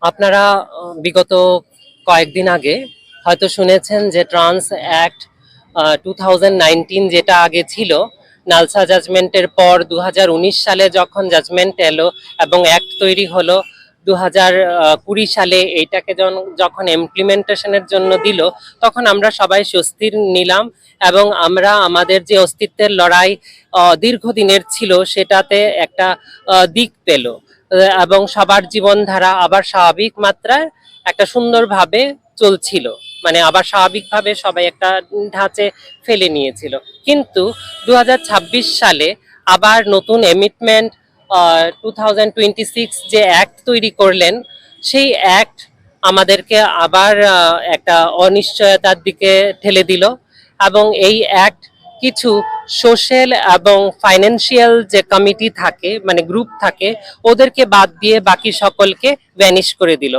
আপনারা বিগত কয়েকদিন আগে হয়তো শুনেছেন যে ট্রান্স অ্যাক্ট 2019 যেটা আগে ছিল, নালসা জাজমেন্টের পর 2019 সালে যখন জাজমেন্ট এলো এবং অ্যাক্ট তৈরি হলো 2020 সালে, এইটাকে যখন ইমপ্লিমেন্টেশনের জন্য দিল, তখন আমরা সবাই স্বস্তির নিলাম এবং আমরা আমাদের যে অস্তিত্বের লড়াই দীর্ঘদিনের ছিল সেটাতে একটা দিক পেল এবং সবার জীবনধারা আবার স্বাভাবিক মাত্রায় একটা সুন্দরভাবে চলছিল, মানে আবার স্বাভাবিকভাবে সবাই একটা ধাঁচে ফেলে নিয়েছিল। কিন্তু 2026 সালে আবার নতুন এমিটমেন্ট 2026 যে অ্যাক্ট তৈরি করলেন, সেই অ্যাক্ট আমাদেরকে আবার একটা অনিশ্চয়তার দিকে ঠেলে দিল এবং এই অ্যাক্ট কিছু সোশ্যাল এবং ফাইন্যান্সিয়াল যে কমিটি থাকে, মানে গ্রুপ থাকে, ওদেরকে বাদ দিয়ে বাকি সকলকে ভ্যানিশ করে দিল।